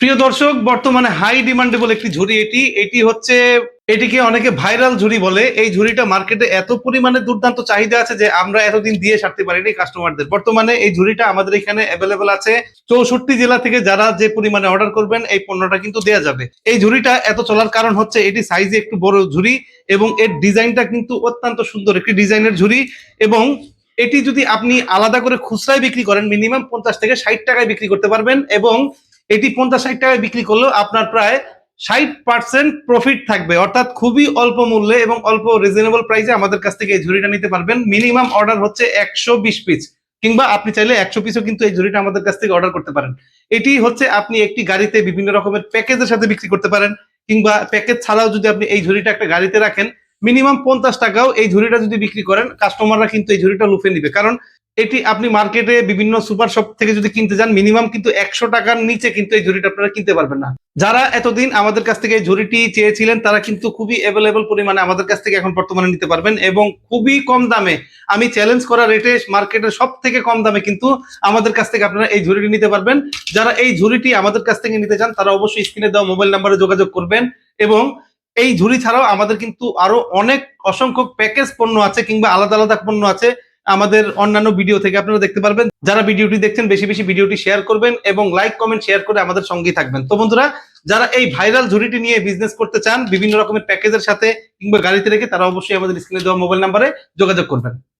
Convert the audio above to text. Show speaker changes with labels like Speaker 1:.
Speaker 1: প্রিয় দর্শক, বর্তমানে হাই ডিমান্ডেবল একটি ঝুড়ি এটি এটি হচ্ছে এটিকে অনেকে ভাইরাল ঝুড়ি বলে। এই ঝুড়িটা মার্কেটে এত পরিমাণে দুর্দান্ত চাহিদা আছে যে আমরা এতদিন দিয়ে ছাড়তে পারিনি কাস্টমারদের। বর্তমানে এই ঝুড়িটা আমাদের এখানে অ্যাভেলেবল আছে। 64 জেলা থেকে যারা যে পরিমাণে অর্ডার করবেন এই পণ্যটা কিন্তু দেওয়া যাবে। এই ঝুড়িটা এত চলার কারণ হচ্ছে এটি সাইজে একটু বড় ঝুড়ি এবং এর ডিজাইনটা কিন্তু অত্যন্ত সুন্দর একটি ডিজাইনের ঝুড়ি। এবং এটি যদি আপনি আলাদা করে খুচরায় বিক্রি করেন মিনিমাম 50 থেকে 60 টাকায় বিক্রি করতে পারবেন। এবং এটি 50-60 টাকায় বিক্রি করলেও আপনার প্রায় 60% প্রফিট থাকবে, অর্থাৎ খুবই অল্প মূল্যে এবং অল্প রিজনেবল প্রাইসে আমাদের কাছ থেকে এই ঝুড়িটা নিতে পারবেন। মিনিমাম অর্ডার হচ্ছে 120 পিস, কিংবা আপনি চাইলে 100 পিসও কিন্তু এই ঝুড়িটা আমাদের কাছ থেকে অর্ডার করতে পারেন। এটি হচ্ছে আপনি একটি গাড়িতে বিভিন্ন রকমের প্যাকেজের সাথে বিক্রি করতে পারেন, কিংবা প্যাকেজ ছাড়াও যদি আপনি এই ঝুড়িটা একটা গাড়িতে রাখেন মিনিমাম 50 টাকাও এই ঝুড়িটা যদি বিক্রি করেন কাস্টমাররা কিন্তু এই ঝুড়িটা লুফে নিবে। কারণ এটি আপনি মার্কেটে বিভিন্ন সুপার শপ থেকে যদি কিনতে যান মিনিমাম কিন্তু 100 টাকার নিচে কিন্তু এই ঝুড়িটা আপনারা কিনতে পারবেন না। যারা এতদিন আমাদের কাছ থেকে এই ঝুড়িটি চেয়েছিলেন তারা কিন্তু খুবই অ্যাভেলেবল পরিমাণে আমাদের কাছ থেকে এখন বর্তমানে নিতে পারবেন এবং খুবই কম দামে, আমি চ্যালেঞ্জ করা রেটে মার্কেটের সব থেকে কম দামে কিন্তু আমাদের কাছ থেকে আপনারা এই ঝুড়িটি নিতে পারবেন। যারা এই ঝুড়িটি আমাদের কাছ থেকে নিতে চান তারা অবশ্যই স্ক্রিনে দেওয়া মোবাইল নাম্বারে যোগাযোগ করবেন। এবং এই ঝুড়ি ছাড়াও আমাদের কিন্তু আরো অনেক অসংখ্য প্যাকেজ পণ্য আছে, কিংবা আলাদা আলাদা পণ্য আছে আমাদের অন্যান্য ভিডিও থেকে আপনারা দেখতে পারবেন। যারা ভিডিওটি দেখছেন বেশি বেশি ভিডিওটি শেয়ার করবেন এবং লাইক কমেন্ট শেয়ার করে আমাদের সঙ্গেই থাকবেন। তো বন্ধুরা, যারা এই ভাইরাল ঝুড়িটি নিয়ে বিজনেস করতে চান বিভিন্ন রকমের প্যাকেজের সাথে কিংবা গাড়িতে রেখে, তারা অবশ্যই আমাদের স্ক্রিনে দেওয়া মোবাইল নাম্বারে যোগাযোগ করবেন।